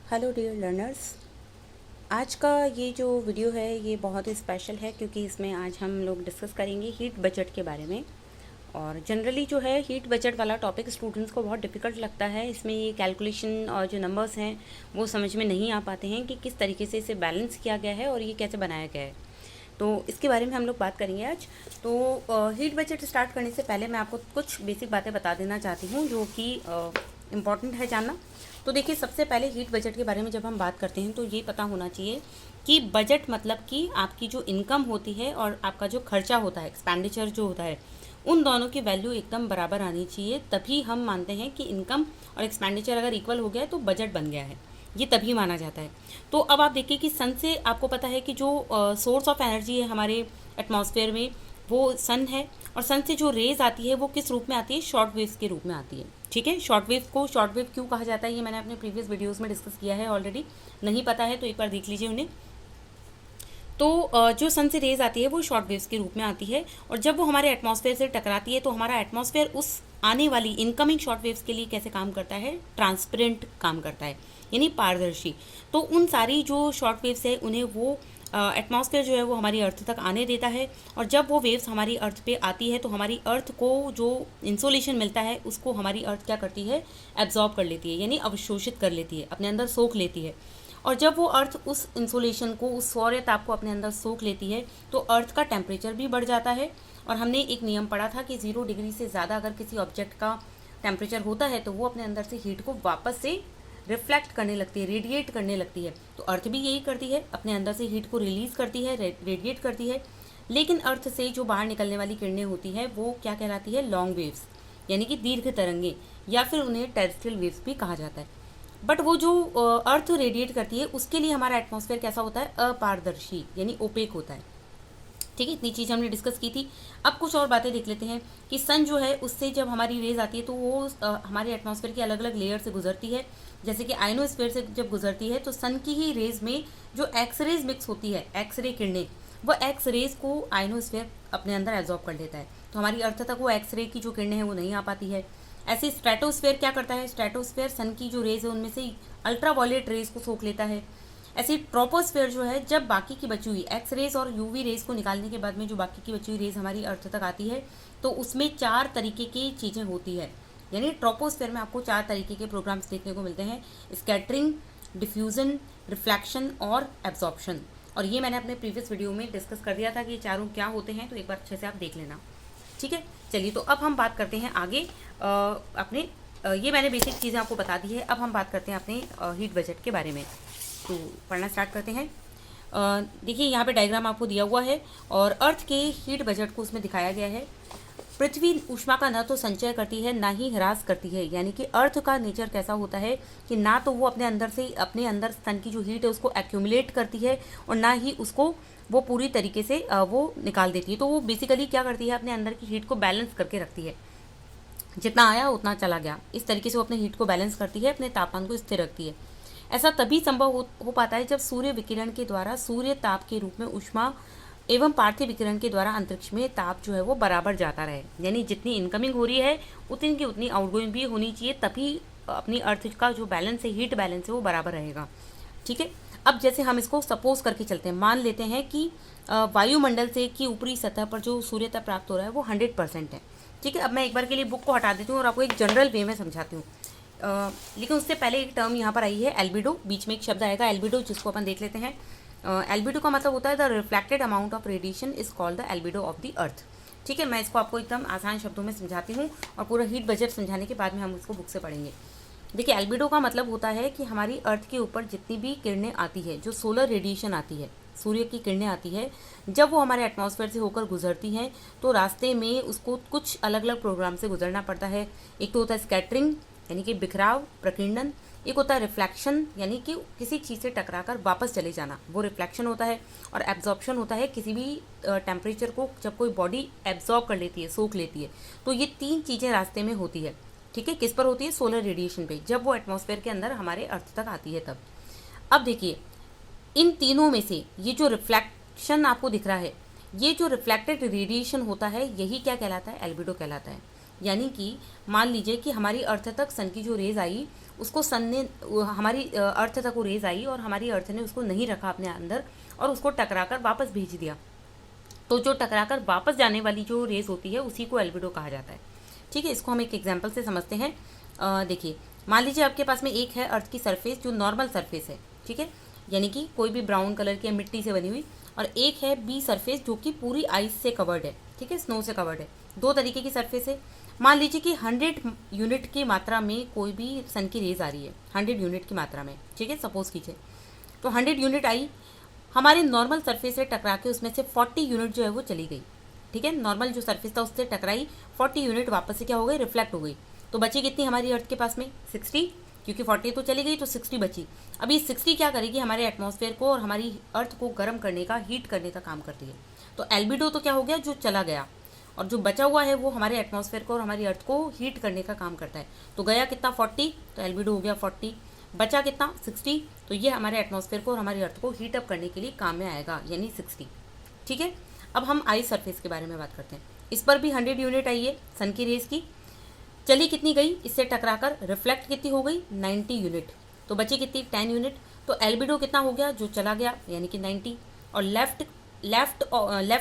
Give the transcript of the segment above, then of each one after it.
Hello dear learners. आज का ये जो वीडियो है ये बहुत ही स्पेशल है क्योंकि इसमें आज हम लोग डिस्कस करेंगे हीट बजट के बारे में। और जनरली जो है हीट बजट वाला टॉपिक स्टूडेंट्स को बहुत डिफ़िकल्ट लगता है। इसमें ये कैलकुलेशन और जो नंबर्स हैं वो समझ में नहीं आ पाते हैं कि किस तरीके से इसे बैलेंस किया गया है और ये कैसे बनाया गया है। तो इसके बारे में हम लोग बात करेंगे आज। तो हीट बजट स्टार्ट करने से पहले मैं आपको कुछ बेसिक बातें बता देना चाहती हूँ जो कि इम्पॉर्टेंट है जानना। तो देखिए, सबसे पहले हीट बजट के बारे में जब हम बात करते हैं तो ये पता होना चाहिए कि बजट मतलब कि आपकी जो इनकम होती है और आपका जो खर्चा होता है, एक्सपेंडिचर जो होता है, उन दोनों की वैल्यू एकदम बराबर आनी चाहिए। तभी हम मानते हैं कि इनकम और एक्सपेंडिचर अगर इक्वल हो गया है तो बजट बन गया है, ये तभी माना जाता है। तो अब आप देखिए कि सन से आपको पता है कि जो सोर्स ऑफ एनर्जी है हमारे एटमॉस्फेयर में वो सन है। और सन से जो रेज आती है वो किस रूप में आती है? शॉर्ट वेव्स के रूप में आती है। ठीक है, शॉर्ट वेव को शॉर्ट वेव क्यों कहा जाता है ये मैंने अपने प्रीवियस वीडियोस में डिस्कस किया है ऑलरेडी। नहीं पता है तो एक बार देख लीजिए उन्हें। तो जो सन से रेज आती है वो शॉर्ट वेव्स के रूप में आती है और जब वो हमारे एटमॉस्फेयर से टकराती है तो हमारा एटमॉस्फेयर उस आने वाली इनकमिंग शॉर्ट वेव्स के लिए कैसे काम करता है? ट्रांसपेरेंट काम करता है, यानी पारदर्शी। तो उन सारी जो शॉर्ट वेव्स है उन्हें वो एटमॉस्फेयर जो है वो हमारी अर्थ तक आने देता है। और जब वो वेव्स हमारी अर्थ पे आती है तो हमारी अर्थ को जो इंसोलेशन मिलता है उसको हमारी अर्थ क्या करती है? एब्जॉर्ब कर लेती है, यानी अवशोषित कर लेती है, अपने अंदर सोख लेती है। और जब वो अर्थ उस इंसोलेशन को, उस सौर्य ताप को अपने अंदर सोख लेती है तो अर्थ का टेम्परेचर भी बढ़ जाता है। और हमने एक नियम पढ़ा था कि 0 डिग्री से ज़्यादा अगर किसी ऑब्जेक्ट का टेम्परेचर होता है तो वो अपने अंदर से हीट को वापस से रिफ्लेक्ट करने लगती है, रेडिएट करने लगती है। तो अर्थ भी यही करती है, अपने अंदर से हीट को रिलीज़ करती है, रेडिएट करती है। लेकिन अर्थ से जो बाहर निकलने वाली किरणें होती हैं वो क्या कहलाती है? लॉन्ग वेव्स, यानी कि दीर्घ तरंगें, या फिर उन्हें टेरेस्ट्रियल वेव्स भी कहा जाता है। बट वो जो अर्थ रेडिएट करती है उसके लिए हमारा एटमॉस्फेयर कैसा होता है? अपारदर्शी, यानी ओपेक होता है। ठीक है, इतनी चीज़ हमने डिस्कस की थी। अब कुछ और बातें देख लेते हैं कि सन जो है उससे जब हमारी रेज आती है तो वो हमारे एटमॉस्फेयर की अलग अलग लेयर से गुजरती है। जैसे कि आयनोस्फेयर से जब गुजरती है तो सन की ही रेज में जो एक्स रेज मिक्स होती है, एक्स रे किरणें, वो एक्स रेज को आयनोस्फेयर अपने अंदर एब्जॉर्ब कर लेता है। तो हमारी अर्थ तक वो एक्स रे की जो किरणें हैं वो नहीं आ पाती है। ऐसे स्ट्रेटोस्फेयर क्या करता है? स्ट्रेटोस्फेयर सन की जो रेज है उनमें से अल्ट्रा वायलेट रेज को सोख लेता है। ऐसे ट्रोपोस्फेयर जो है, जब बाकी की बची हुई एक्स रेज और यूवी रेज को निकालने के बाद में जो बाकी की बची हुई रेज हमारी अर्थ तक आती है तो उसमें 4 तरीके की चीज़ें होती है। यानी ट्रोपोस्फेयर में आपको 4 तरीके के प्रोग्राम्स देखने को मिलते हैं: स्कैटरिंग, डिफ्यूजन, रिफ्लेक्शन और एब्जॉर्प्शन। और ये मैंने अपने प्रीवियस वीडियो में डिस्कस कर दिया था कि ये चारों क्या होते हैं, तो एक बार अच्छे से आप देख लेना। ठीक है, चलिए तो अब हम बात करते हैं आगे अपने ये मैंने बेसिक चीज़ें आपको बता दी है। अब हम बात करते हैं अपने हीट बजट के बारे में। तो पढ़ना स्टार्ट करते हैं। देखिए, यहाँ पे डायग्राम आपको दिया हुआ है और अर्थ के हीट बजट को उसमें दिखाया गया है। पृथ्वी ऊष्मा का न तो संचय करती है ना ही ह्रास करती है, यानी कि अर्थ का नेचर कैसा होता है कि ना तो वो अपने अंदर सन की जो हीट है उसको एक्यूमुलेट करती है और ना ही उसको वो पूरी तरीके से वो निकाल देती है। तो वो बेसिकली क्या करती है? अपने अंदर की हीट को बैलेंस करके रखती है, जितना आया उतना चला गया। इस तरीके से वो अपने हीट को बैलेंस करती है, अपने तापमान को स्थिर रखती है। ऐसा तभी संभव हो पाता है जब सूर्य विकिरण के द्वारा सूर्य ताप के रूप में ऊष्मा एवं पार्थिव विकिरण के द्वारा अंतरिक्ष में ताप जो है वो बराबर जाता रहे। यानी जितनी इनकमिंग हो रही है उतनी की उतनी आउटगोइंग भी होनी चाहिए, तभी अपनी अर्थ का जो बैलेंस है, हीट बैलेंस है, वो बराबर रहेगा। ठीक है, अब जैसे हम इसको सपोज करके चलते हैं, मान लेते हैं कि वायुमंडल से की ऊपरी सतह पर जो सूर्य ताप प्राप्त हो रहा है वो 100% है। ठीक है, अब मैं एक बार के लिए बुक को हटा देती हूँ और आपको एक जनरल वे में समझाती हूँ। लेकिन उससे पहले एक टर्म यहाँ पर आई है एल्बिडो, बीच में एक शब्द आएगा एल्बिडो, जिसको अपन देख लेते हैं। एल्बिडो का मतलब होता है the reflected amount of radiation is called the albedo of the earth. ठीक है, मैं इसको आपको एकदम आसान शब्दों में समझाती हूँ और पूरा हीट बजट समझाने के बाद में हम उसको बुक से पढ़ेंगे। देखिए, एल्बिडो का मतलब होता है कि हमारी अर्थ के ऊपर जितनी भी किरणें आती है, जो सोलर रेडिएशन आती है, सूर्य की किरणें आती है, जब वो हमारे एटमॉस्फेयर से होकर गुजरती हैं तो रास्ते में उसको कुछ अलग अलग प्रोग्राम से गुजरना पड़ता है। एक तो होता है स्कैटरिंग, यानी कि बिखराव, प्रकीर्णन। एक होता है रिफ्लेक्शन, यानी कि किसी चीज़ से टकराकर वापस चले जाना, वो रिफ्लेक्शन होता है। और एब्जॉर्प्शन होता है, किसी भी टेम्परेचर को जब कोई बॉडी एब्जॉर्ब कर लेती है, सोख लेती है। तो ये 3 चीज़ें रास्ते में होती है। ठीक है, किस पर होती है? सोलर रेडिएशन पे, जब वो एटमॉस्फेयर के अंदर हमारे अर्थ तक आती है तब। अब देखिए, इन तीनों में से ये जो रिफ्लेक्शन आपको दिख रहा है, ये जो रिफ्लेक्टेड रेडिएशन होता है, यही क्या कहलाता है? एल्बिडो कहलाता है। यानी कि मान लीजिए कि हमारी अर्थ तक सन की जो रेज आई, उसको सन ने हमारी अर्थ तक वो रेज आई और हमारी अर्थ ने उसको नहीं रखा अपने अंदर और उसको टकराकर वापस भेज दिया। तो जो टकराकर वापस जाने वाली जो रेज होती है उसी को एल्बिडो कहा जाता है। ठीक है, इसको हम एक एग्जाम्पल से समझते हैं। देखिए, मान लीजिए आपके पास में एक है अर्थ की सरफेस जो नॉर्मल सरफेस है, ठीक है, यानी कि कोई भी ब्राउन कलर की मिट्टी से बनी हुई, और एक है बी सरफेस जो कि पूरी आइस से कवर्ड है, ठीक है, स्नो से कवर्ड है। दो तरीके की सरफेस है। मान लीजिए कि 100 यूनिट की मात्रा में कोई भी सन की रेज आ रही है, 100 यूनिट की मात्रा में, ठीक है, सपोज कीजिए। तो 100 यूनिट आई, हमारे नॉर्मल सरफेस से टकरा के उसमें से 40 यूनिट जो है वो चली गई, ठीक है, नॉर्मल जो सरफेस था उससे टकराई, 40 यूनिट वापस से क्या हो गई, रिफ्लेक्ट हो गई। तो बची कितनी हमारी अर्थ के पास में, 60, क्योंकि 40 तो चली गई तो 60 बची। अब ये 60 क्या करेगी, हमारे एटमॉस्फेयर को और हमारी अर्थ को गर्म करने का, हीट करने का काम करती है। तो एल्बिडो तो क्या हो गया, जो चला गया, और जो बचा हुआ है वो हमारे एटमॉस्फेयर को और हमारी अर्थ को हीट करने का काम करता है। तो गया कितना, 40, तो एल्बिडो हो गया 40, बचा कितना, 60, तो ये हमारे एटमॉस्फेयर को और हमारी अर्थ को हीट अप करने के लिए काम में आएगा, यानी 60। ठीक है, अब हम आइस सरफेस के बारे में बात करते हैं। इस पर भी 100 यूनिट आई है सन की रेज की, चली कितनी गई, इससे टकराकर रिफ्लेक्ट कितनी हो गई, 90 यूनिट, तो बची कितनी, 10 यूनिट। तो एल्बिडो कितना हो गया, जो चला गया, यानी कि 90, और लेफ्ट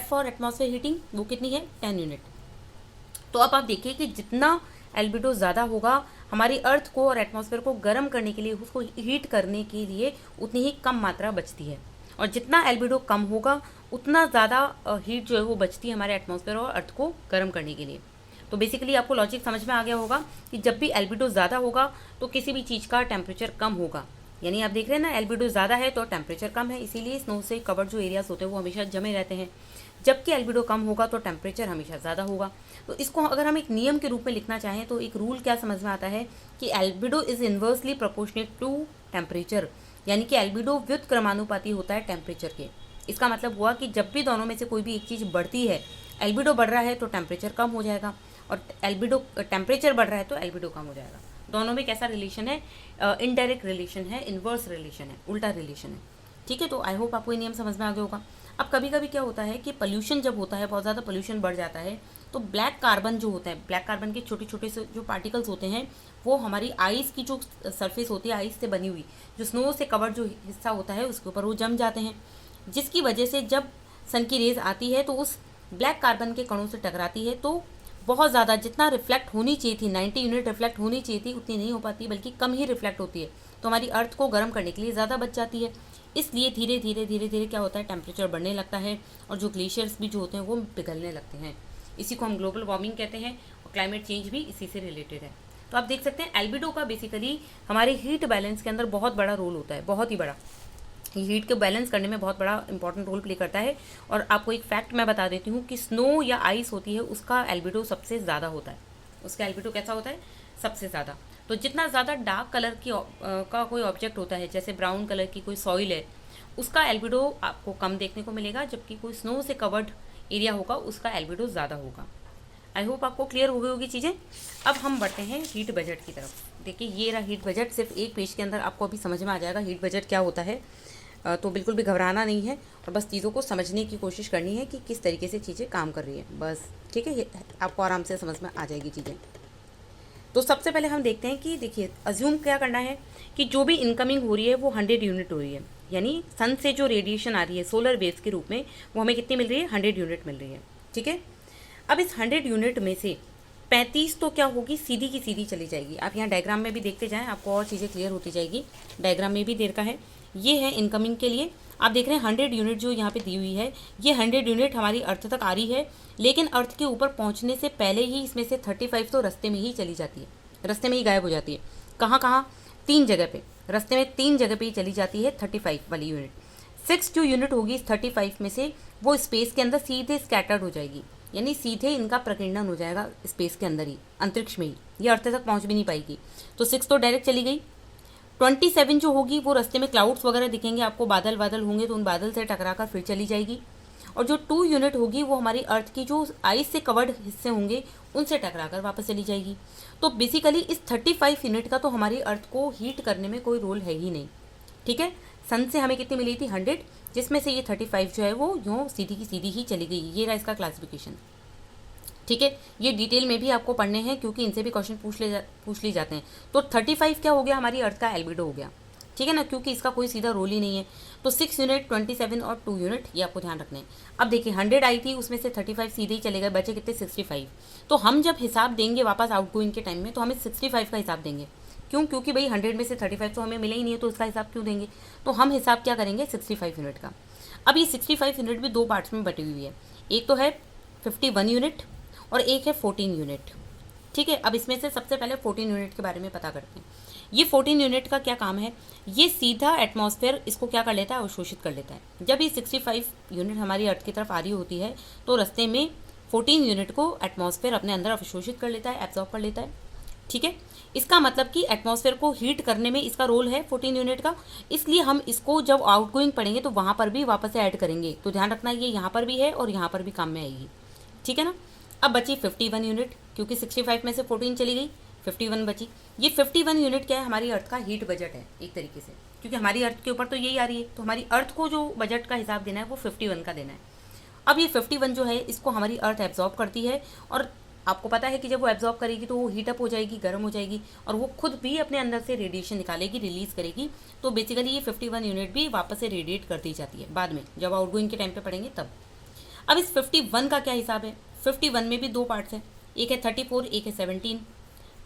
फॉर एटमॉस्फेयर हीटिंग वो कितनी है, 10 यूनिट। तो अब आप देखिए कि जितना एल्बिडो ज़्यादा होगा, हमारी अर्थ को और एटमॉस्फेयर को गर्म करने के लिए, उसको हीट करने के लिए उतनी ही कम मात्रा बचती है, और जितना एल्बिडो कम होगा उतना ज़्यादा हीट जो है वो बचती है हमारे एटमॉस्फेयर और अर्थ को गर्म करने के लिए। तो बेसिकली आपको लॉजिक समझ में आ गया होगा कि जब भी एल्बिडो ज़्यादा होगा तो किसी भी चीज़ का टेम्परेचर कम होगा, यानी आप देख रहे हैं ना, एल्बिडो ज़्यादा है तो टेम्परेचर कम है, इसीलिए स्नो से कवर्ड जो एरियाज होते हैं वो हमेशा जमे रहते हैं। जबकि एल्बिडो कम होगा तो टेम्परेचर हमेशा ज़्यादा होगा। तो इसको अगर हम एक नियम के रूप में लिखना चाहें तो एक रूल क्या समझ में आता है कि albedo is inversely proportionate to temperature, यानी कि एल्बिडो व्युत्क्रमानुपाती होता है टेम्परेचर के। इसका मतलब हुआ कि जब भी दोनों में से कोई भी एक चीज़ बढ़ती है, एल्बिडो बढ़ रहा है तो टेम्परेचर कम हो जाएगा, और टेम्परेचर बढ़ रहा है तो एल्बिडो कम हो जाएगा। दोनों में कैसा रिलेशन है, इनडायरेक्ट रिलेशन है, इन्वर्स रिलेशन है, उल्टा रिलेशन है। ठीक है, तो आई होप आपको ये नियम समझ में आ गया होगा। अब कभी कभी क्या होता है कि पोल्यूशन जब होता है, बहुत ज़्यादा पोल्यूशन बढ़ जाता है, तो ब्लैक कार्बन जो होता है, ब्लैक कार्बन के छोटे छोटे से जो पार्टिकल्स होते हैं, वो हमारी आइस की जो सरफेस होती है, आइस से बनी हुई जो स्नो से कवर्ड जो हिस्सा होता है उसके ऊपर वो जम जाते हैं, जिसकी वजह से जब सन की रेज आती है तो उस ब्लैक कार्बन के कणों से टकराती है, तो बहुत ज़्यादा जितना रिफ्लेक्ट होनी चाहिए थी, 90 यूनिट रिफ्लेक्ट होनी चाहिए थी, उतनी नहीं हो पाती, बल्कि कम ही रिफ्लेक्ट होती है। तो हमारी अर्थ को गर्म करने के लिए ज़्यादा बच जाती है। इसलिए धीरे धीरे धीरे धीरे क्या होता है, टेम्परेचर बढ़ने लगता है और जो ग्लेशियर्स भी जो होते हैं वो पिघलने लगते हैं। इसी को हम ग्लोबल वार्मिंग कहते हैं, और क्लाइमेट चेंज भी इसी से रिलेटेड है। तो आप देख सकते हैं एल्बिडो का बेसिकली हमारे हीट बैलेंस के अंदर बहुत बड़ा रोल होता है, बहुत ही बड़ा। हीट को बैलेंस करने में बहुत बड़ा इंपॉर्टेंट रोल प्ले करता है। और आपको एक फैक्ट मैं बता देती हूँ कि स्नो या आइस होती है उसका एल्बिडो सबसे ज़्यादा होता है। उसका एल्बिडो कैसा होता है, सबसे ज़्यादा। तो जितना ज़्यादा डार्क कलर की का कोई ऑब्जेक्ट होता है, जैसे ब्राउन कलर की कोई सॉइल है, उसका एल्बिडो आपको कम देखने को मिलेगा, जबकि कोई स्नो से कवर्ड एरिया होगा उसका एल्बिडो ज़्यादा होगा। आई होप आपको क्लियर हो गई होगी चीज़ें। अब हम बढ़ते हैं हीट बजट की तरफ। देखिए, ये रहा हीट बजट, सिर्फ एक पेज के अंदर आपको अभी समझ में आ जाएगा हीट बजट क्या होता है। तो बिल्कुल भी घबराना नहीं है, और बस चीज़ों को समझने की कोशिश करनी है कि किस तरीके से चीज़ें काम कर रही हैं, बस। ठीक है, आपको आराम से समझ में आ जाएगी चीज़ें। तो सबसे पहले हम देखते हैं कि देखिए, अज्यूम क्या करना है कि जो भी इनकमिंग हो रही है वो 100 यूनिट हो रही है, यानी सन से जो रेडिएशन आ रही है सोलर वेव्स के रूप में, वो हमें कितनी मिल रही है, 100 यूनिट मिल रही है। ठीक है, अब इस 100 यूनिट में से 35 तो क्या होगी, सीधी की सीधी चली जाएगी। आप यहाँ डायग्राम में भी देखते जाएं, आपको और चीज़ें क्लियर होती जाएगी। डायग्राम में भी देर का है, ये है इनकमिंग के लिए। आप देख रहे हैं 100 यूनिट जो यहाँ पे दी हुई है, ये 100 यूनिट हमारी अर्थ तक आ रही है, लेकिन अर्थ के ऊपर पहुँचने से पहले ही इसमें से 35 तो रास्ते में ही चली जाती है, रास्ते में ही गायब हो जाती है। कहाँ कहाँ, 3 जगह पे, रास्ते में 3 जगह पे ही चली जाती है 35 वाली यूनिट। 6 जो यूनिट होगी इस 35 में से, वो स्पेस के अंदर सीधे स्कैटर्ड हो जाएगी, यानी सीधे इनका प्रकीर्णन हो जाएगा स्पेस के अंदर ही, अंतरिक्ष में ही, ये अर्थ तक पहुँच भी नहीं पाएगी। तो 6 तो डायरेक्ट चली गई। 27 जो होगी वो रास्ते में क्लाउड्स वगैरह दिखेंगे आपको, बादल बादल होंगे, तो उन बादल से टकराकर फिर चली जाएगी। और जो 2 यूनिट होगी वो हमारी अर्थ की जो आइस से कवर्ड हिस्से होंगे उनसे टकराकर वापस चली जाएगी। तो बेसिकली इस 35 यूनिट का तो हमारी अर्थ को हीट करने में कोई रोल है ही नहीं। ठीक है, सन से हमें कितनी मिली थी, 100, जिसमें से ये 35 जो है वो यूँ सीधी की सीधी ही चली गई। ये रहा इसका क्लासिफिकेशन। ठीक है, ये डिटेल में भी आपको पढ़ने हैं क्योंकि इनसे भी क्वेश्चन पूछ लिए जाते हैं। तो 35 क्या हो गया, हमारी अर्थ का एल्बिडो हो गया, ठीक है ना, क्योंकि इसका कोई सीधा रोल ही नहीं है। तो 6 यूनिट, 27 और 2 यूनिट ये आपको ध्यान रखने हैं। अब देखिए 100 आई थी, उसमें से 35 सीधे ही चले गए, बचे कितने 65। तो हम जब हिसाब देंगे वापस आउटगोइंग के टाइम में तो हमें 65 का हिसाब देंगे। क्यों? क्योंकि भाई 100 में से 35 तो हमें मिले ही नहीं है, तो इसका हिसाब क्यों देंगे। तो हम हिसाब क्या करेंगे 65 यूनिट का। अब ये 65 यूनिट भी दो पार्ट्स में बटी हुई है, एक तो है 51 यूनिट और एक है 14 यूनिट। ठीक है, अब इसमें से सबसे पहले 14 यूनिट के बारे में पता करते हैं। ये 14 यूनिट का क्या काम है, ये सीधा एटमॉस्फेयर इसको क्या कर लेता है, अवशोषित कर लेता है। जब ये 65 यूनिट हमारी अर्थ की तरफ आ रही होती है तो रास्ते में 14 यूनिट को एटमॉस्फेयर अपने अंदर अवशोषित कर लेता है, एब्जॉर्ब कर लेता है। ठीक है, इसका मतलब कि एटमॉस्फेयर को हीट करने में इसका रोल है 14 यूनिट का, इसलिए हम इसको जब आउटगोइंग पढ़ेंगे तो वहाँ पर भी वापस से ऐड करेंगे। तो ध्यान रखना ये यहाँ पर भी है और यहाँ पर भी काम में आएगी। ठीक है ना। अब बची 51 यूनिट, क्योंकि 65 में से 14 चली गई, 51 बची। ये 51 यूनिट क्या है, हमारी अर्थ का हीट बजट है एक तरीके से, क्योंकि हमारी अर्थ के ऊपर तो यही आ रही है, तो हमारी अर्थ को जो बजट का हिसाब देना है वो 51 का देना है। अब ये 51 जो है इसको हमारी अर्थ एब्जॉर्ब करती है, और आपको पता है कि जब वो एब्जॉर्ब करेगी तो वो हीटअप हो जाएगी, गर्म हो जाएगी, और वो खुद भी अपने अंदर से रेडिएशन निकालेगी, रिलीज करेगी। तो बेसिकली ये 51 यूनिट भी वापस से रेडिएट कर दी जाती है बाद में, जब आउटगोइंग के टाइम पे पढ़ेंगे तब। अब इस 51 का क्या हिसाब है, 51 में भी दो पार्ट्स हैं, एक है 34, एक है 17।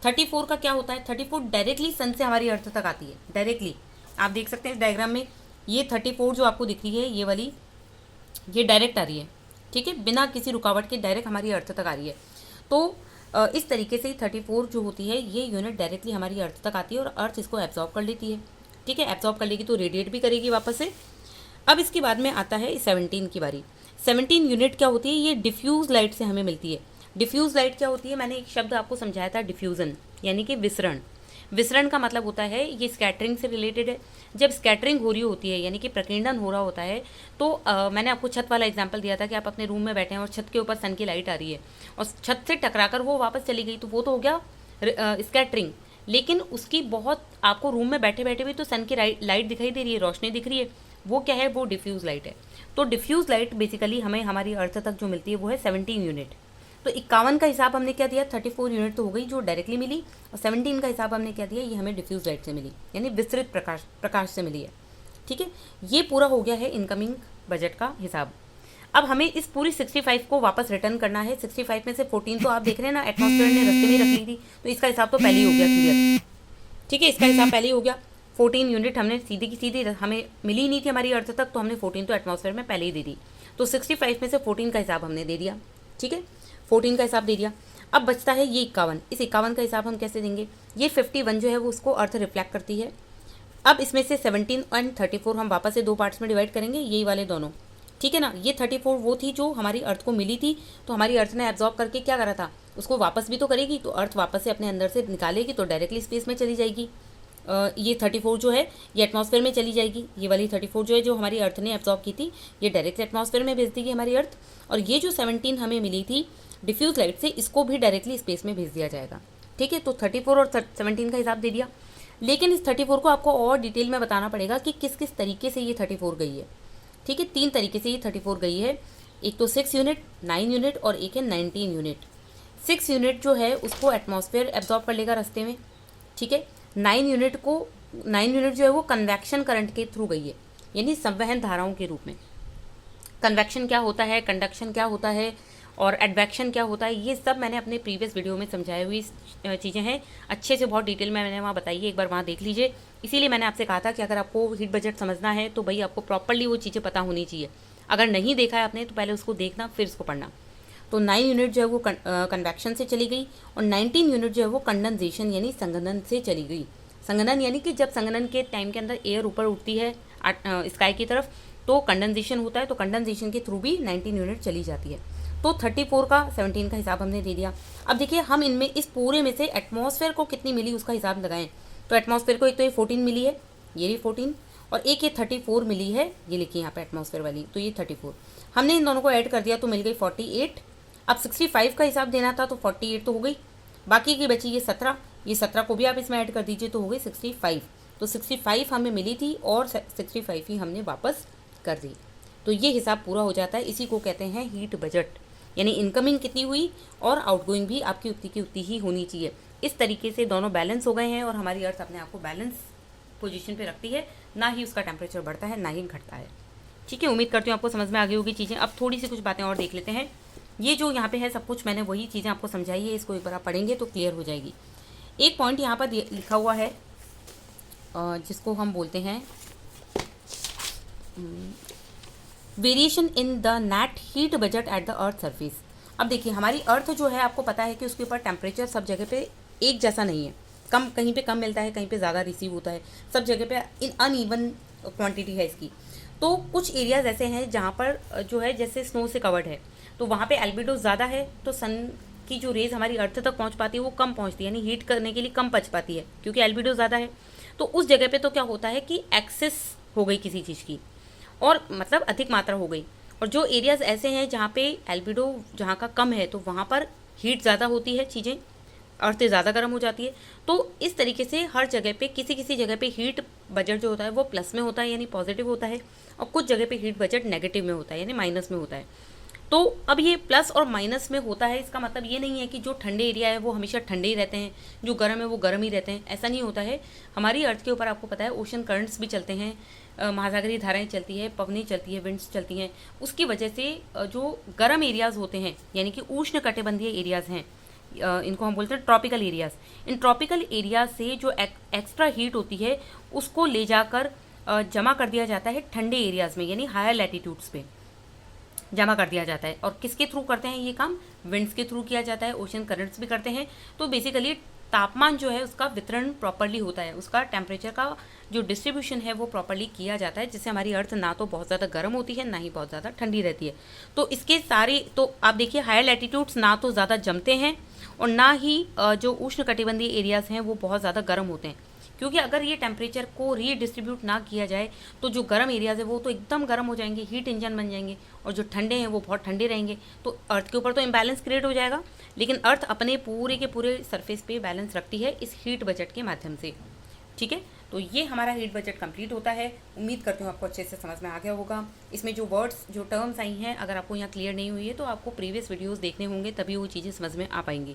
34 का क्या होता है, 34 डायरेक्टली सन से हमारी अर्थ तक आती है, डायरेक्टली। आप देख सकते हैं इस डायग्राम में, ये 34 जो आपको दिख रही है ये वाली, ये डायरेक्ट आ रही है। ठीक है, बिना किसी रुकावट के डायरेक्ट हमारी अर्थ तक आ रही है। तो इस तरीके से 34 जो होती है ये यूनिट डायरेक्टली हमारी अर्थ तक आती है, और अर्थ इसको एब्जॉर्ब कर लेती है। ठीक है, एब्जॉर्ब कर लेगी तो रेडिएट भी करेगी वापस से। अब इसके बाद में आता है 17 की बारी। 17 यूनिट क्या होती है, ये डिफ्यूज लाइट से हमें मिलती है। डिफ्यूज लाइट क्या होती है, मैंने एक शब्द आपको समझाया था, डिफ्यूजन, यानी कि विसरण। विसरण का मतलब होता है ये स्कैटरिंग से रिलेटेड है। जब स्कैटरिंग हो रही होती है यानी कि प्रकीर्णन हो रहा होता है तो मैंने आपको छत वाला एग्जांपल दिया था कि आप अपने रूम में बैठे हैं और छत के ऊपर सन की लाइट आ रही है और छत से टकराकर वो वापस चली गई, तो वो तो हो गया स्कैटरिंग। लेकिन उसकी बहुत, आपको रूम में बैठे बैठे भी तो सन की लाइट दिखाई दे रही है, रोशनी दिख रही है, वो क्या है, वो डिफ्यूज लाइट है। तो डिफ्यूज लाइट बेसिकली हमें हमारी अर्थ तक जो मिलती है वो है 17 यूनिट। तो 51 का हिसाब हमने क्या दिया, 34 यूनिट तो हो गई जो डायरेक्टली मिली, और 17 का हिसाब हमने क्या दिया, ये हमें डिफ्यूज लाइट से मिली, यानी विस्तृत प्रकाश से मिली है। ठीक है, ये पूरा हो गया है इनकमिंग बजट का हिसाब। अब हमें इस पूरी 65 को वापस रिटर्न करना है। 65 में से 14 तो आप देख रहे हैं ना, एटमॉस्फेयर ने रस्ते में रख ली थी, तो इसका हिसाब तो पहले ही हो गया क्लियर। ठीक है, इसका हिसाब पहले ही हो गया। 14 यूनिट हमने सीधी की सीधी हमें मिली ही नहीं थी हमारी अर्थ तक, तो हमने 14 तो एटमॉस्फेयर में पहले ही दे दी। तो 65 में से 14 का हिसाब हमने दे दिया। ठीक है, 14 का हिसाब दे दिया। अब बचता है ये 51। इस 51 का हिसाब हम कैसे देंगे, ये 51 जो है वो उसको अर्थ रिफ्लेक्ट करती है। अब इसमें से 17 एंड 34 हम वापस से दो पार्ट्स में डिवाइड करेंगे, यही वाले दोनों। ठीक है ना, ये 34 वो थी जो हमारी अर्थ को मिली थी, तो हमारी अर्थ ने एब्जॉर्ब करके क्या करा था, उसको वापस भी तो करेगी, तो अर्थ वापस से अपने अंदर से निकालेगी तो डायरेक्टली स्पेस में चली जाएगी। ये 34 जो है ये एटमॉस्फेयर में चली जाएगी। ये वाली 34 जो है जो हमारी अर्थ ने एब्जॉर्ब की थी, ये डायरेक्ट एटमॉस्फेयर में भेज देगी हमारी अर्थ। और ये जो 17 हमें मिली थी डिफ्यूज लाइट से, इसको भी डायरेक्टली स्पेस में भेज दिया जाएगा। ठीक है, तो 34 और 17 का हिसाब दे दिया। लेकिन इस 34 को आपको और डिटेल में बताना पड़ेगा कि किस किस तरीके से ये 34 गई है। ठीक है, 3 तरीके से ये 34 गई है। एक तो 6 यूनिट, 9 यूनिट और एक है 19 यूनिट। 6 यूनिट जो है उसको एटमॉस्फेयर एब्जॉर्ब कर लेगा रास्ते में। ठीक है, 9 यूनिट जो है वो कन्वेक्शन करंट के थ्रू गई है, यानी संवहन धाराओं के रूप में। कन्वेक्शन क्या होता है, कंडक्शन क्या होता है और एडवेक्शन क्या होता है, ये सब मैंने अपने प्रीवियस वीडियो में समझाई हुई चीज़ें हैं, अच्छे से बहुत डिटेल में मैंने वहाँ बताई है, एक बार वहाँ देख लीजिए। इसीलिए मैंने आपसे कहा था कि अगर आपको हीट बजट समझना है तो भाई आपको प्रॉपरली वो चीज़ें पता होनी चाहिए। अगर नहीं देखा है आपने तो पहले उसको देखना फिर उसको पढ़ना। तो 9 यूनिट जो है वो कन्वेक्शन से चली गई, और 19 यूनिट जो है वो कंडेंसेशन यानी संघनन से चली गई। संघनन यानी कि जब संघनन के टाइम के अंदर एयर ऊपर उठती है स्काई की तरफ तो कंडेंसेशन होता है, तो कंडेंसेशन के थ्रू भी 19 यूनिट चली जाती है। तो 34 का 17 का हिसाब हमने दे दिया। अब देखिए हम इनमें इस पूरे में से एटमॉस्फेयर को कितनी मिली उसका हिसाब लगाएं। तो एटमॉस्फेयर को एक तो ये 14 मिली है, ये भी 14, और एक ये 34 मिली है, ये लिखिए यहाँ पे एटमॉस्फेयर वाली, तो ये 34 हमने इन दोनों को ऐड कर दिया तो मिल गई 48। अब 65 का हिसाब देना था तो 48 तो हो गई, बाकी की बची ये 17, ये 17 को भी आप इसमें ऐड कर दीजिए तो हो गई 65। तो 65 हमें मिली थी और 65 ही हमने वापस कर दी। तो ये हिसाब पूरा हो जाता है, इसी को कहते हैं हीट बजट। यानी इनकमिंग कितनी हुई और आउटगोइंग भी आपकी उतनी की उतनी ही होनी चाहिए। इस तरीके से दोनों बैलेंस हो गए हैं और हमारी अर्थ अपने आप को बैलेंस पोजीशन पे रखती है, ना ही उसका टेम्परेचर बढ़ता है ना ही घटता है। ठीक है, उम्मीद करती हूँ आपको समझ में आ गई होगी चीज़ें। अब थोड़ी सी कुछ बातें और देख लेते हैं। ये जो यहाँ पे है सब कुछ मैंने वही चीज़ें आपको समझाई है, इसको एक बार आप पढ़ेंगे तो क्लियर हो जाएगी। एक पॉइंट यहाँ पर लिखा हुआ है जिसको हम बोलते हैं variation in the net heat budget at the earth surface. अब देखिए हमारी अर्थ जो है आपको पता है कि उसके ऊपर टेम्परेचर सब जगह पे एक जैसा नहीं है, कम कहीं पे कम मिलता है, कहीं पे ज़्यादा रिसीव होता है, सब जगह पे इन अनइवन क्वांटिटी है इसकी। तो कुछ एरियाज ऐसे हैं जहाँ पर जो है जैसे स्नो से कवर्ड है, तो वहाँ पे एल्बिडो ज़्यादा है, तो सन की जो रेज हमारी अर्थ तक पहुँच पाती है वो कम पहुँचती है, यानी हीट करने के लिए कम बच पाती है क्योंकि एल्बिडो ज़्यादा है। तो उस जगह पे तो क्या होता है कि एक्सेस हो गई किसी चीज़ की, और मतलब अधिक मात्रा हो गई। और जो एरियाज़ ऐसे हैं जहाँ पे एल्बिडो जहाँ का कम है तो वहाँ पर हीट ज़्यादा होती है, चीज़ें अर्थ ज़्यादा गर्म हो जाती है। तो इस तरीके से हर जगह पे किसी किसी जगह पे हीट बजट जो होता है वो प्लस में होता है यानी पॉजिटिव होता है, और कुछ जगह पे हीट बजट नेगेटिव में होता है यानी माइनस में होता है। तो अब ये प्लस और माइनस में होता है, इसका मतलब ये नहीं है कि जो ठंडे एरिया है वो हमेशा ठंडे ही रहते हैं, जो गर्म है वो गर्म ही रहते हैं, ऐसा नहीं होता है। हमारी अर्थ के ऊपर आपको पता है ओशन करंट्स भी चलते हैं, महासागरीय धाराएं चलती है, पवनें चलती है, विंड्स चलती हैं। उसकी वजह से जो गर्म एरियाज़ होते हैं यानी कि उष्ण कटिबंधीय एरियाज़ हैं, इनको हम बोलते हैं tropical areas. In tropical areas से जो एक्स्ट्रा हीट होती है उसको ले जाकर जमा कर दिया जाता है ठंडे एरियाज़ में यानी हायर लैटिट्यूड्स पे जमा कर दिया जाता है। और किसके थ्रू करते हैं ये काम? विंड्स के थ्रू किया जाता है, ओशन करंट्स भी करते हैं। तो बेसिकली तापमान जो है उसका वितरण प्रॉपरली होता है, उसका टेम्परेचर का जो डिस्ट्रीब्यूशन है वो प्रॉपरली किया जाता है, जिससे हमारी अर्थ ना तो बहुत ज़्यादा गर्म होती है ना ही बहुत ज़्यादा ठंडी रहती है। तो इसके सारे तो आप देखिए हायर लैटिट्यूड्स ना तो ज़्यादा जमते हैं और ना ही जो उष्ण कटिबंधीय एरियाज़ हैं वो बहुत ज़्यादा गर्म होते हैं, क्योंकि अगर ये टेम्परेचर को रीडिस्ट्रीब्यूट ना किया जाए तो जो गर्म एरियाज़ है वो तो एकदम गर्म हो जाएंगे, हीट इंजन बन जाएंगे, और जो ठंडे हैं वो बहुत ठंडे रहेंगे। तो अर्थ के ऊपर तो इम्बैलेंस क्रिएट हो जाएगा, लेकिन अर्थ अपने पूरे के पूरे सरफेस पे बैलेंस रखती है इस हीट बजट के माध्यम से। ठीक है, तो ये हमारा हीट बजट कंप्लीट होता है। उम्मीद करती हूँ आपको अच्छे से समझ में आ गया होगा। इसमें जो वर्ड्स जो टर्म्स आई हैं अगर आपको यहाँ क्लियर नहीं हुई है तो आपको प्रीवियस वीडियोज़ देखने होंगे, तभी वो चीज़ें समझ में आ पाएंगी।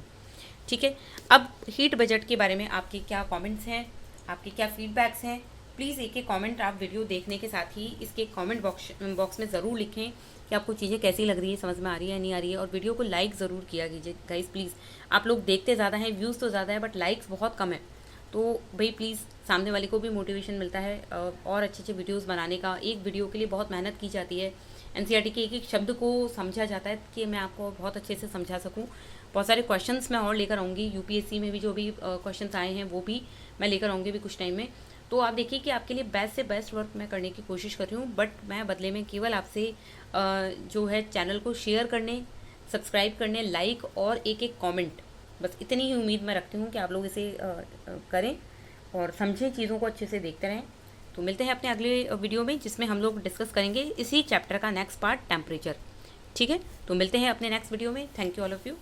ठीक है, अब हीट बजट के बारे में आपके क्या कमेंट्स हैं, आपके क्या फीडबैक्स हैं, प्लीज़ एक एक कमेंट आप वीडियो देखने के साथ ही इसके कमेंट बॉक्स में ज़रूर लिखें कि आपको चीज़ें कैसी लग रही है, समझ में आ रही है नहीं आ रही है। और वीडियो को लाइक ज़रूर किया कीजिए गाइस प्लीज़। आप लोग देखते ज़्यादा हैं, व्यूज़ तो ज़्यादा है बट लाइक्स बहुत कम है, तो भाई प्लीज़ सामने वाले को भी मोटिवेशन मिलता है और अच्छे अच्छे वीडियोज़ बनाने का। एक वीडियो के लिए बहुत मेहनत की जाती है, एनसीईआरटी के एक एक शब्द को समझा जाता है कि मैं आपको बहुत अच्छे से समझा सकूं। बहुत सारे क्वेश्चंस मैं और लेकर आऊँगी, यूपीएससी में भी जो भी क्वेश्चंस आए हैं वो भी मैं लेकर आऊँगी भी कुछ टाइम में। तो आप देखिए कि आपके लिए बेस्ट से बेस्ट वर्क मैं करने की कोशिश कर रही हूँ, बट मैं बदले में केवल आपसे जो है चैनल को शेयर करने, सब्सक्राइब करने, लाइक और एक एक कॉमेंट, बस इतनी ही उम्मीद मैं रखती हूँ कि आप लोग इसे करें और समझें, चीज़ों को अच्छे से देखते रहें। तो मिलते हैं अपने अगले वीडियो में जिसमें हम लोग डिस्कस करेंगे इसी चैप्टर का नेक्स्ट पार्ट टेम्परेचर। ठीक है, तो मिलते हैं अपने नेक्स्ट वीडियो में। Thank you all of you.